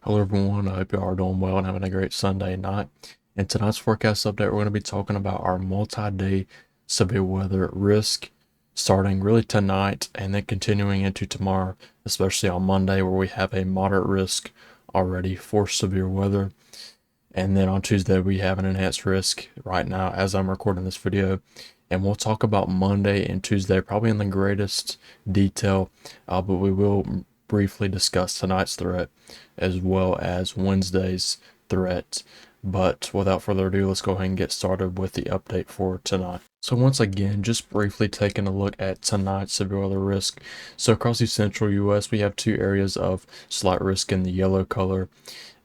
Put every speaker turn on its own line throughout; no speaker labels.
Hello everyone, I hope you are doing well and having a great Sunday night. In tonight's forecast update, we're going to be talking about our multi-day severe weather risk starting really tonight and then continuing into tomorrow, especially on Monday where we have a moderate risk already for severe weather. And then on Tuesday, we have an enhanced risk right now as I'm recording this video. And we'll talk about Monday and Tuesday probably in the greatest detail, but we will briefly discuss tonight's threat as well as Wednesday's threat. But without further ado, let's go ahead and get started with the update for tonight. So once again, just briefly taking a look at tonight's severe weather risk. So across the central US, we have two areas of slight risk in the yellow color,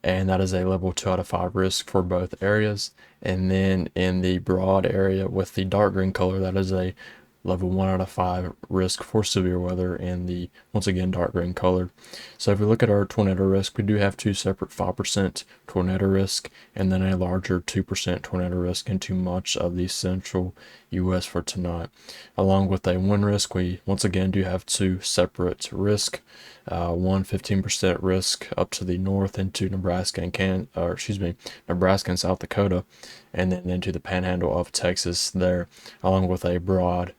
and that is a level 2 out of 5 risk for both areas. And then in the broad area with the dark green color, that is a level 1 out of 5 risk for severe weather in the, once again, dark green color. So if we look at our tornado risk, we do have two separate 5% tornado risk and then a larger 2% tornado risk into much of the central US for tonight. Along with a wind risk, we once again do have two separate risk. One 15% risk up to the north into Nebraska Nebraska and South Dakota, and then into the panhandle of Texas there, along with a broad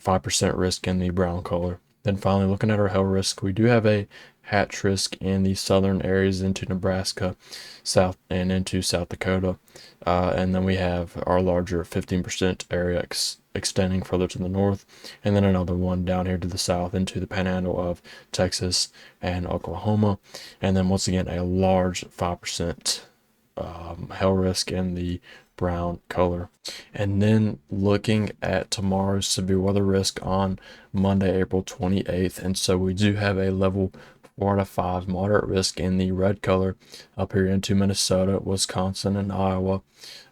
5% risk in the brown color. Then finally, looking at our hail risk, we do have a hatch risk in the southern areas into Nebraska, south and into South Dakota, and then we have our larger 15% area extending further to the north, and then another one down here to the south into the panhandle of Texas and Oklahoma, and then once again a large 5% hail risk in the brown color. And then looking at tomorrow's severe weather risk on Monday, April 28th. And so we do have a level 4 out of 5 moderate risk in the red color up here into Minnesota, Wisconsin, and Iowa.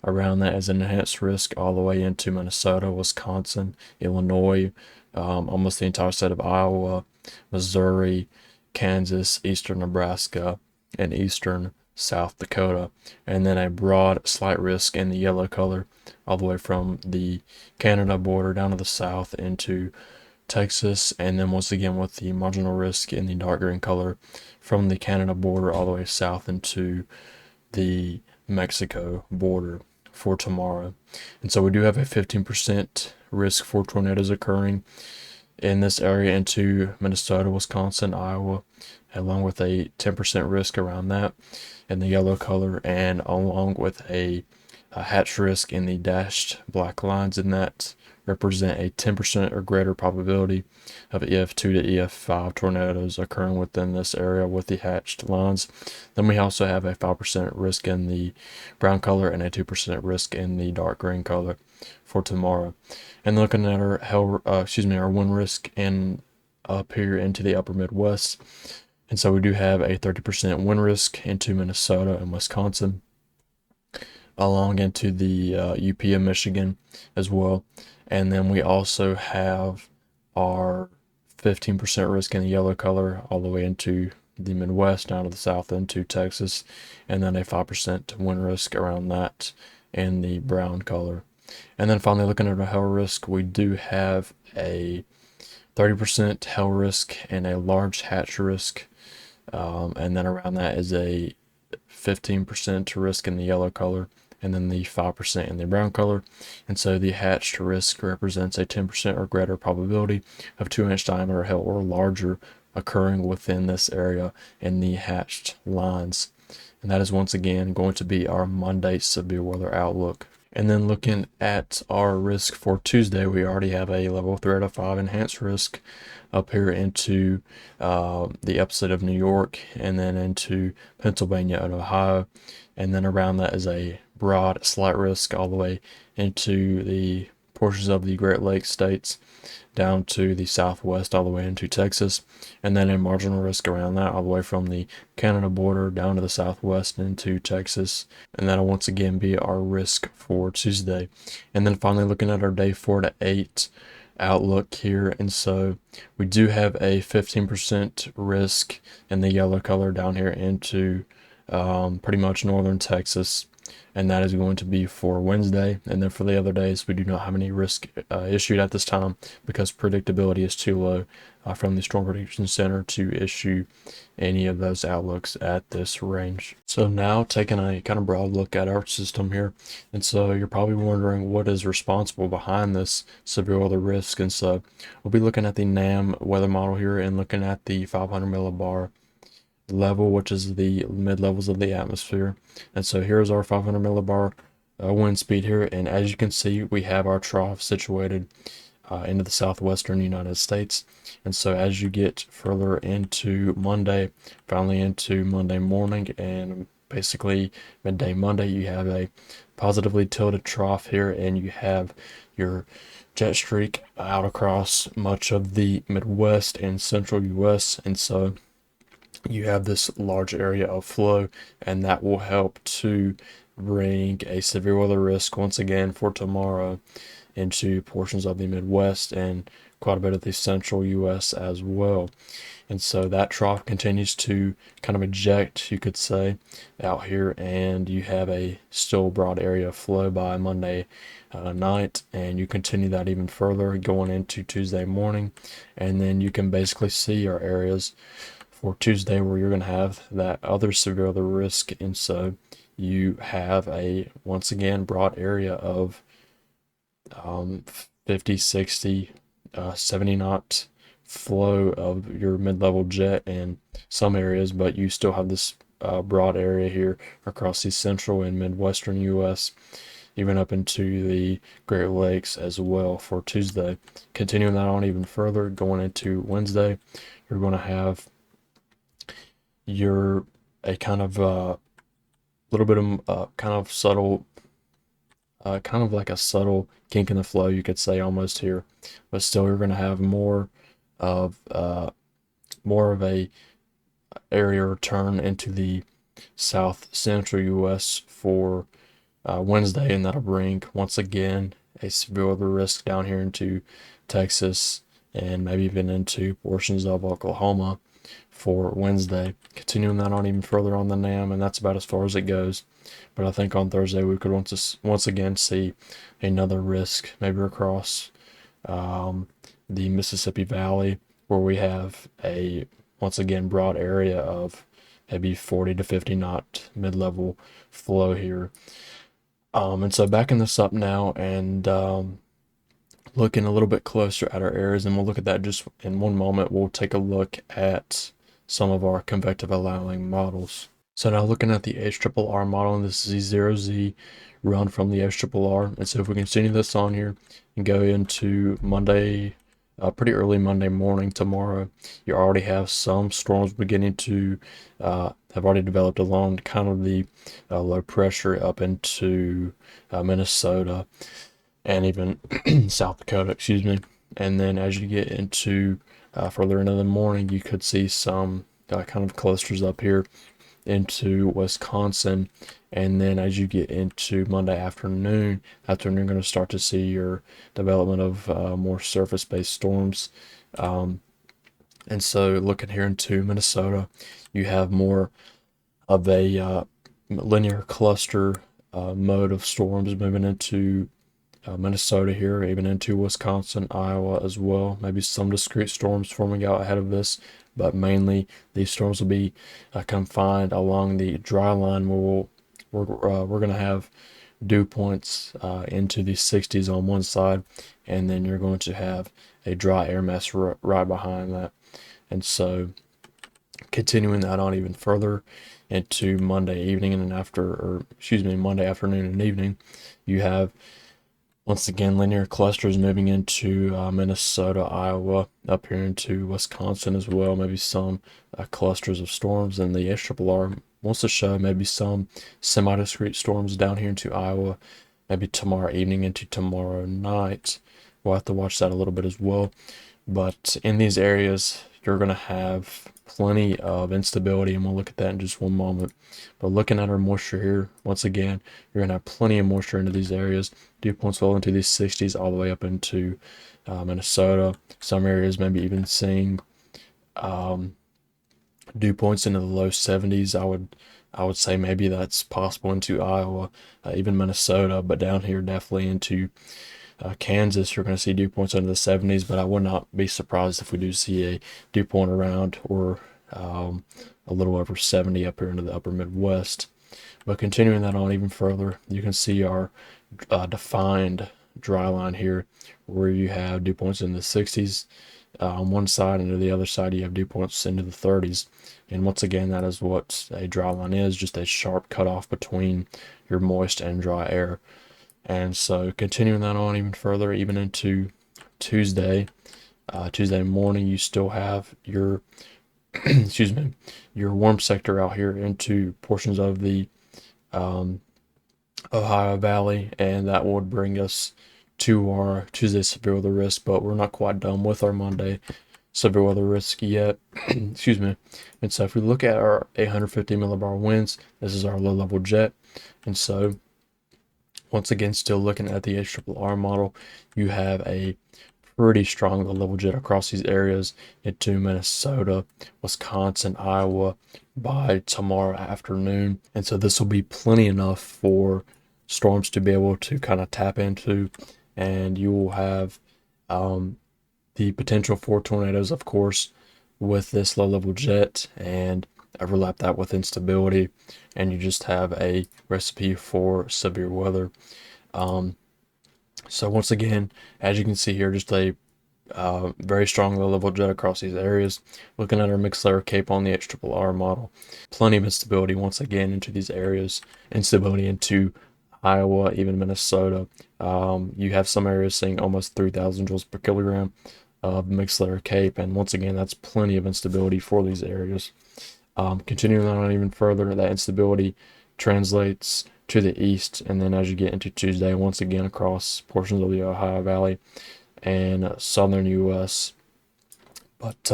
Around that is an enhanced risk all the way into Minnesota, Wisconsin, Illinois, almost the entire state of Iowa, Missouri, Kansas, eastern Nebraska, and eastern South Dakota, and then a broad slight risk in the yellow color all the way from the Canada border down to the south into Texas, and then once again with the marginal risk in the dark green color from the Canada border all the way south into the Mexico border for tomorrow. And so we do have a 15% risk for tornadoes occurring in this area into Minnesota, Wisconsin, Iowa, along with a 10% risk around that in the yellow color, and along with a hatch risk in the dashed black lines, and that represent a 10% or greater probability of EF2 to EF5 tornadoes occurring within this area with the hatched lines. Then we also have a 5% risk in the brown color and a 2% risk in the dark green color for tomorrow. And looking at our wind risk in up here into the upper Midwest. And so we do have a 30% wind risk into Minnesota and Wisconsin, along into the UP of Michigan as well. And then we also have our 15% risk in the yellow color all the way into the Midwest, down to the south into Texas, and then a 5% wind risk around that in the brown color. And then finally, looking at our hail risk, we do have a 30% hail risk and a large hatch risk. And then around that is a 15% risk in the yellow color, and then the 5% in the brown color. And so the hatched risk represents a 10% or greater probability of 2-inch diameter hail or larger occurring within this area in the hatched lines. And that is once again going to be our Monday severe weather outlook. And then looking at our risk for Tuesday, we already have a level 3 out of 5 enhanced risk up here into the upstate of New York, and then into Pennsylvania and Ohio. And then around that is a broad slight risk all the way into the portions of the Great Lakes states down to the southwest all the way into Texas, and then a marginal risk around that all the way from the Canada border down to the southwest into Texas. And that'll once again be our risk for Tuesday. And then finally looking at our day 4 to 8 outlook here, and so we do have a 15% risk in the yellow color down here into pretty much northern Texas, and that is going to be for Wednesday. And then for the other days, we do not have any risk issued at this time because predictability is too low from the Storm Prediction Center to issue any of those outlooks at this range. So now taking a kind of broad look at our system here, and so you're probably wondering what is responsible behind this severe weather risk. And so we'll be looking at the NAM weather model here and looking at the 500 millibar level, which is the mid levels of the atmosphere. And so here's our 500 millibar wind speed here, and as you can see, we have our trough situated into the southwestern United States. And so as you get further into Monday, finally into Monday morning, and basically midday Monday, you have a positively tilted trough here, and you have your jet streak out across much of the Midwest and central US. And so you have this large area of flow, and that will help to bring a severe weather risk once again for tomorrow into portions of the Midwest and quite a bit of the central US as well. And so that trough continues to kind of eject, you could say, out here, and you have a still broad area of flow by Monday night, and you continue that even further going into Tuesday morning, and then you can basically see our areas for Tuesday where you're going to have that other severe weather risk. And so you have a once again broad area of 50, 60, 70 knot flow of your mid-level jet in some areas, but you still have this broad area here across the central and midwestern US, even up into the Great Lakes as well for Tuesday. Continuing that on even further, going into Wednesday, you're going to have a kind of little bit of kind of subtle, kind of like a subtle kink in the flow, you could say almost here, but still you're going to have of more of a area return into the south central US for Wednesday, and that'll bring once again a severe weather risk down here into Texas and maybe even into portions of Oklahoma for Wednesday. Continuing that on even further on the NAM, and that's about as far as it goes. But I think on Thursday we could once again see another risk, maybe across the Mississippi Valley, where we have a once again broad area of maybe 40 to 50 knot mid-level flow here. And so backing this up now and looking a little bit closer at our areas, and we'll look at that just in one moment. We'll take a look at some of our convective allowing models. So now looking at the HRRR model, and this is the 0Z run from the HRRR. And so if we continue this on here and go into Monday, pretty early Monday morning tomorrow, you already have some storms beginning to have already developed along kind of the low pressure up into Minnesota and even South Dakota, excuse me. And then as you get into further into the morning, you could see some kind of clusters up here into Wisconsin. And then as you get into Monday afternoon, that's when you're going to start to see your development of more surface-based storms. And so looking here into Minnesota, you have more of a linear cluster mode of storms moving into Minnesota here, even into Wisconsin, Iowa as well. Maybe some discrete storms forming out ahead of this, but mainly these storms will be confined along the dry line where we're going to have dew points into the 60s on one side, and then you're going to have a dry air mass right behind that. And so continuing that on even further into Monday evening and Monday afternoon and evening, you have once again linear clusters moving into Minnesota, Iowa, up here into Wisconsin as well. Maybe some clusters of storms, and the HRRR wants to show maybe some semi-discrete storms down here into Iowa, maybe tomorrow evening into tomorrow night. We'll have to watch that a little bit as well. But in these areas, you're going to have plenty of instability, and we'll look at that in just one moment. But looking at our moisture here, once again, you're going to have plenty of moisture into these areas. Dew points well into these 60s all the way up into Minnesota. Some areas maybe even seeing dew points into the low 70s. I would say maybe that's possible into Iowa, even Minnesota, but down here definitely into Kansas, you're going to see dew points under the 70s, but I would not be surprised if we do see a dew point around or a little over 70 up here into the upper Midwest. But continuing that on even further, you can see our defined dry line here, where you have dew points in the 60s on one side, and to the other side you have dew points into the 30s. And once again, that is what a dry line is, just a sharp cutoff between your moist and dry air. And so continuing that on even further, even into Tuesday, Tuesday morning, you still have your excuse me, your warm sector out here into portions of the Ohio Valley, and that would bring us to our Tuesday severe weather risk, but we're not quite done with our Monday severe weather risk yet. Excuse me. And so if we look at our 850 millibar winds, this is our low level jet. And so once again, still looking at the HRRR model, you have a pretty strong low level jet across these areas into Minnesota, Wisconsin, Iowa by tomorrow afternoon. And so this will be plenty enough for storms to be able to kind of tap into, and you will have the potential for tornadoes, of course, with this low level jet, and overlap that with instability, and you just have a recipe for severe weather. So once again, as you can see here, just a very strong low level jet across these areas. Looking at our mixed layer cape on the HRRR model, plenty of instability once again into these areas, instability into Iowa, even Minnesota. You have some areas seeing almost 3,000 joules per kilogram of mixed layer cape, and once again, that's plenty of instability for these areas. Continuing on even further, that instability translates to the east, and then as you get into Tuesday, once again across portions of the Ohio Valley and southern U.S. But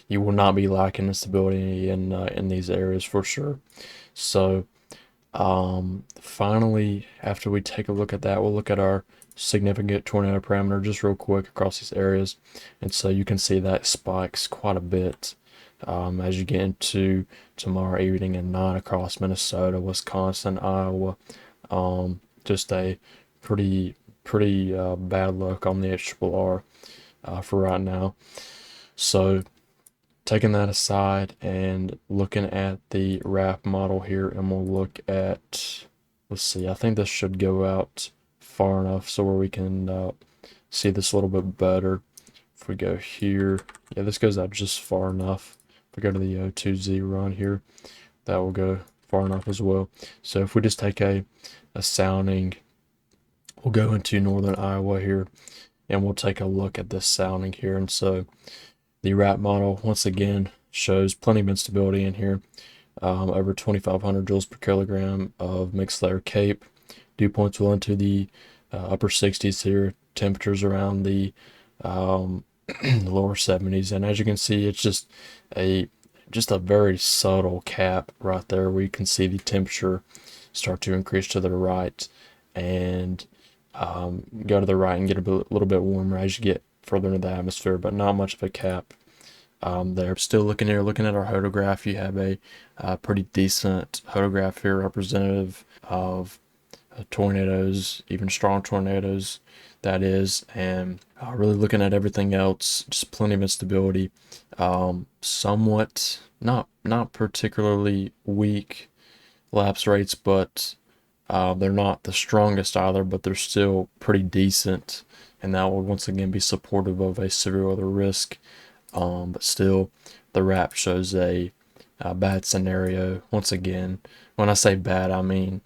you will not be lacking instability in these areas for sure. So finally, after we take a look at that, we'll look at our significant tornado parameter just real quick across these areas. And so you can see that spikes quite a bit as you get into tomorrow evening and 9 across Minnesota, Wisconsin, Iowa. Just a pretty bad look on the HRRR for right now. So taking that aside and looking at the RAP model here, and we'll look at, let's see, I think this should go out far enough so where we can see this a little bit better. If we go here, yeah, this goes out just far enough. If we go to the O2Z run here, that will go far enough as well. So if we just take a sounding, we'll go into northern Iowa here, and we'll take a look at this sounding here. And so the RAP model, once again, shows plenty of instability in here, over 2,500 joules per kilogram of mixed layer cape. Dew points well into the upper 60s here, temperatures around the lower 70s. And as you can see, it's just a very subtle cap right there where you can see the temperature start to increase to the right and go to the right and get a little bit warmer as you get further into the atmosphere, but not much of a cap there. Still looking at our hodograph, you have a pretty decent hodograph here representative of tornadoes, even strong tornadoes, that is. And really looking at everything else, just plenty of instability, somewhat not particularly weak lapse rates, but they're not the strongest either, but they're still pretty decent, and that will once again be supportive of a severe weather risk. But still, the RAP shows a bad scenario. Once again, when I say bad, I mean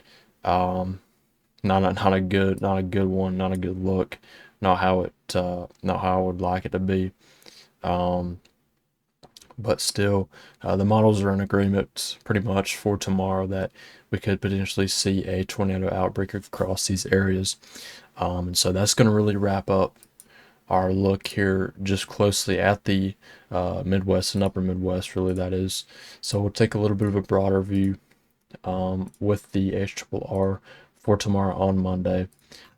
not a good one, not a good look, not how I would like it to be. But still, the models are in agreement pretty much for tomorrow that we could potentially see a tornado outbreak across these areas. And so that's going to really wrap up our look here just closely at the Midwest and upper Midwest, really, that is. So we'll take a little bit of a broader view with the HRRR for tomorrow on Monday.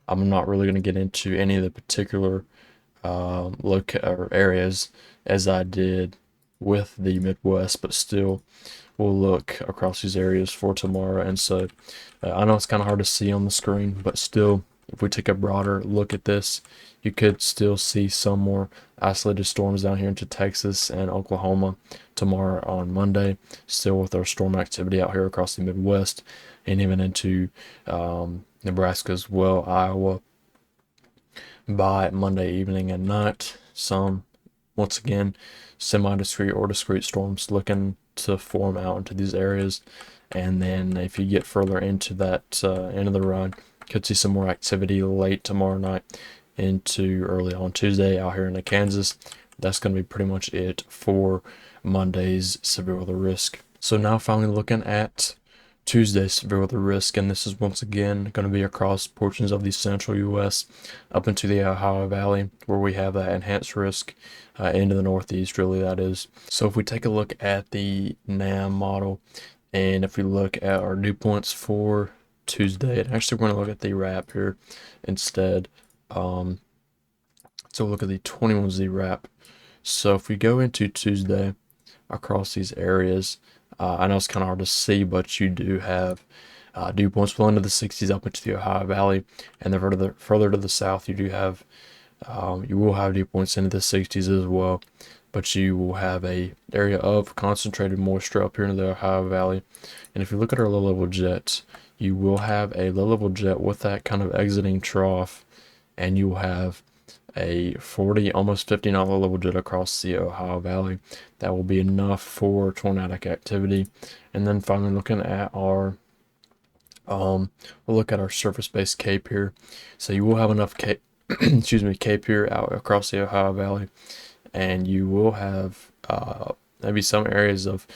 I'm not really going to get into any of the particular areas as I did with the Midwest, but still we'll look across these areas for tomorrow. And so I know it's kind of hard to see on the screen, but still if we take a broader look at this, you could still see some more isolated storms down here into Texas and Oklahoma tomorrow on Monday, still with our storm activity out here across the Midwest and even into Nebraska as well, Iowa by Monday evening and night. Some, once again, semi-discrete or discrete storms looking to form out into these areas. And then if you get further into that end of the run, could see some more activity late tomorrow night into early on Tuesday out here in Kansas. That's going to be pretty much it for Monday's severe weather risk. So now finally looking at Tuesday's severe weather risk, and this is once again going to be across portions of the central U.S. up into the Ohio Valley, where we have that enhanced risk into the northeast, really, that is. So if we take a look at the NAM model, and if we look at our dew points for Tuesday, and actually we're going to look at the wrap here instead. So we'll look at the 21Z wrap. So if we go into Tuesday across these areas, I know it's kind of hard to see, but you do have dew points well into the 60s up into the Ohio Valley, and then further to the south, you do have you will have dew points into the 60s as well, but you will have a area of concentrated moisture up here in the Ohio Valley. And if you look at our low-level jets, you will have a low-level jet with that kind of exiting trough, and you will have a 40, almost 50 knot low-level jet across the Ohio Valley. That will be enough for tornadic activity. And then finally looking at our we'll look at our surface-based cape here. So you will have enough cape cape here out across the Ohio Valley, and you will have maybe some areas of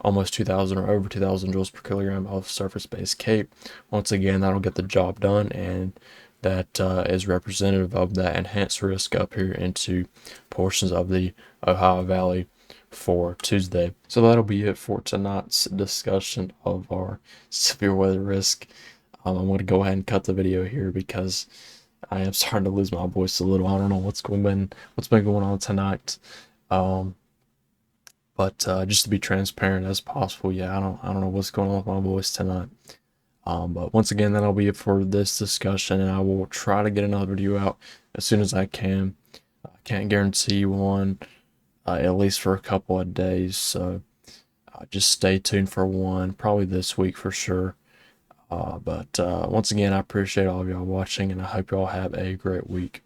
almost 2,000 or over 2,000 joules per kilogram of surface-based cape. Once again, that'll get the job done, and that is representative of that enhanced risk up here into portions of the Ohio Valley for Tuesday. So that'll be it for tonight's discussion of our severe weather risk. I'm going to go ahead and cut the video here because I am starting to lose my voice a little. I don't know what's been going on tonight. But just to be transparent as possible, yeah, I don't know what's going on with my voice tonight. But once again, that'll be it for this discussion, and I will try to get another video out as soon as I can. I can't guarantee one, at least for a couple of days, so just stay tuned for one, probably this week for sure. But once again, I appreciate all of y'all watching, and I hope y'all have a great week.